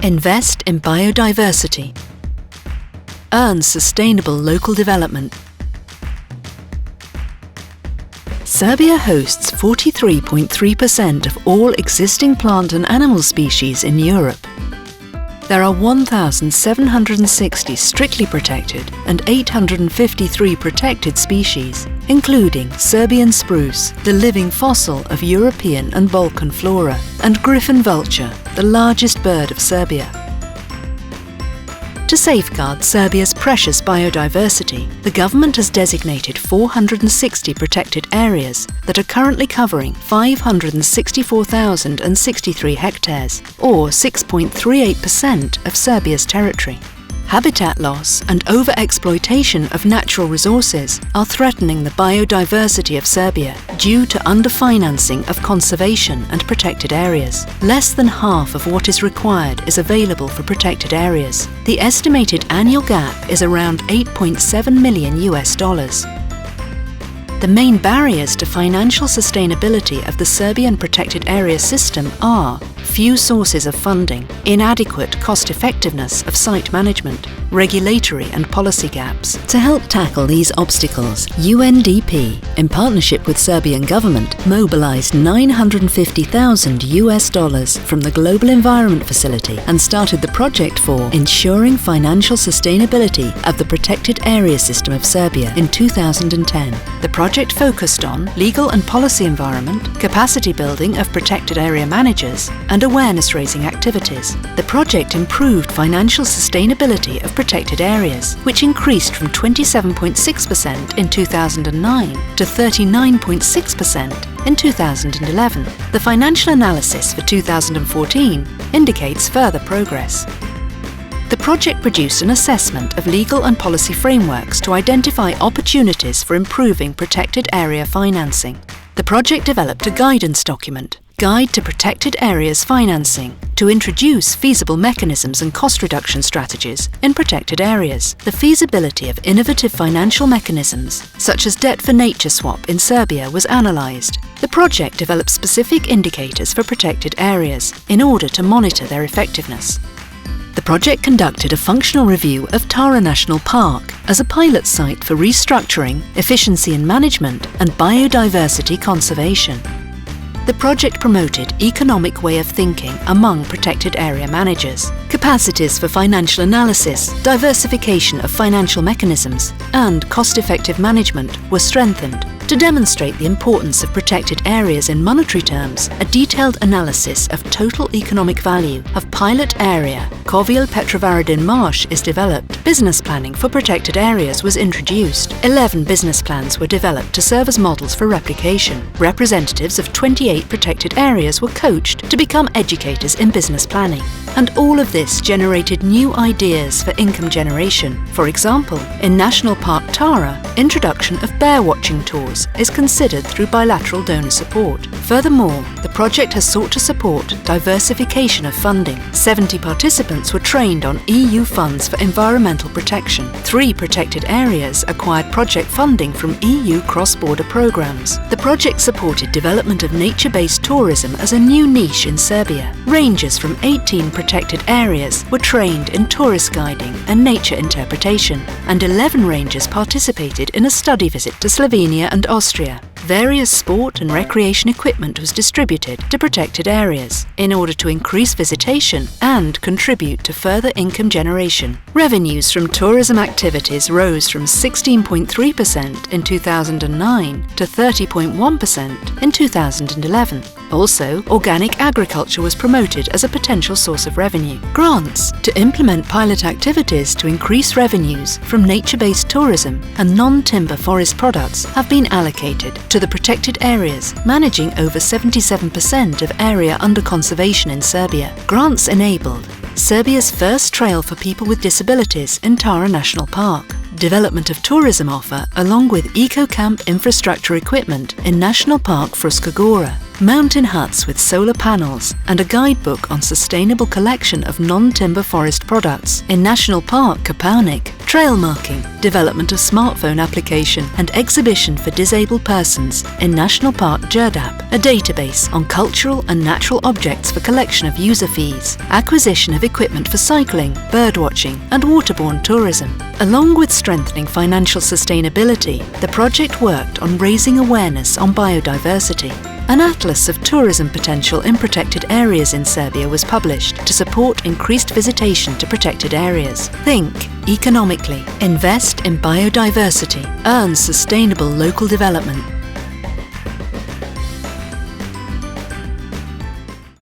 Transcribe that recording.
Invest in biodiversity. Earn sustainable local development. Serbia hosts 43.3% of all existing plant and animal species in Europe. There are 1,760 strictly protected and 853 protected species, including Serbian spruce, the living fossil of European and Balkan flora, and griffon vulture, the largest bird of Serbia. To safeguard Serbia's precious biodiversity, the government has designated 460 protected areas that are currently covering 564,063 hectares, or 6.38% of Serbia's territory. Habitat loss and over-exploitation of natural resources are threatening the biodiversity of Serbia due to underfinancing of conservation and protected areas. Less than half of what is required is available for protected areas. The estimated annual gap is around $8.7 million. The main barriers to financial sustainability of the Serbian protected area system are few sources of funding, inadequate cost-effectiveness of site management, regulatory and policy gaps. To help tackle these obstacles, UNDP, in partnership with Serbian government, mobilized $950,000 from the Global Environment Facility and started the project for ensuring financial sustainability of the protected area system of Serbia in 2010. The project focused on legal and policy environment, capacity building of protected area managers, and awareness-raising activities. The project improved financial sustainability of protected areas, which increased from 27.6% in 2009 to 39.6% in 2011. The financial analysis for 2014 indicates further progress. The project produced an assessment of legal and policy frameworks to identify opportunities for improving protected area financing. The project developed a guidance document, Guide to Protected Areas Financing, to introduce feasible mechanisms and cost reduction strategies in protected areas. The feasibility of innovative financial mechanisms, such as debt for nature swap in Serbia, was analysed. The project developed specific indicators for protected areas in order to monitor their effectiveness. The project conducted a functional review of Tara National Park as a pilot site for restructuring, efficiency in management, and biodiversity conservation. The project promoted economic way of thinking among protected area managers. Capacities for financial analysis, diversification of financial mechanisms, and cost-effective management were strengthened. To demonstrate the importance of protected areas in monetary terms, a detailed analysis of total economic value of pilot area Kovil Petrovaradin Marsh is developed. Business planning for protected areas was introduced. 11 business plans were developed to serve as models for replication. Representatives of 28 protected areas were coached to become educators in business planning. And all of this generated new ideas for income generation. For example, in National Park Tara, introduction of bear watching tours is considered through bilateral donor support. Furthermore, the project has sought to support diversification of funding. 70 participants were trained on EU funds for environmental protection. 3 protected areas acquired project funding from EU cross-border programs. The project supported development of nature-based tourism as a new niche in Serbia. Rangers from 18 protected areas were trained in tourist guiding and nature interpretation, and 11 rangers participated in a study visit to Slovenia and Austria. Various sport and recreation equipment was distributed to protected areas in order to increase visitation and contribute to further income generation. Revenues from tourism activities rose from 16.3% in 2009 to 30.1% in 2011. Also, organic agriculture was promoted as a potential source of revenue. Grants to implement pilot activities to increase revenues from nature-based tourism and non-timber forest products have been allocated to the protected areas, managing over 77% of area under conservation in Serbia. Grants enabled Serbia's first trail for people with disabilities in Tara National Park, development of tourism offer along with eco-camp infrastructure equipment in National Park Fruška Gora, mountain huts with solar panels, and a guidebook on sustainable collection of non-timber forest products in National Park Kopaonik, trail marking, development of smartphone application and exhibition for disabled persons in National Park Gjerdap, a database on cultural and natural objects for collection of user fees, acquisition of equipment for cycling, birdwatching and waterborne tourism. Along with strengthening financial sustainability, the project worked on raising awareness on biodiversity. An atlas of tourism potential in protected areas in Serbia was published to support increased visitation to protected areas. Think economically. Invest in biodiversity. Earn sustainable local development.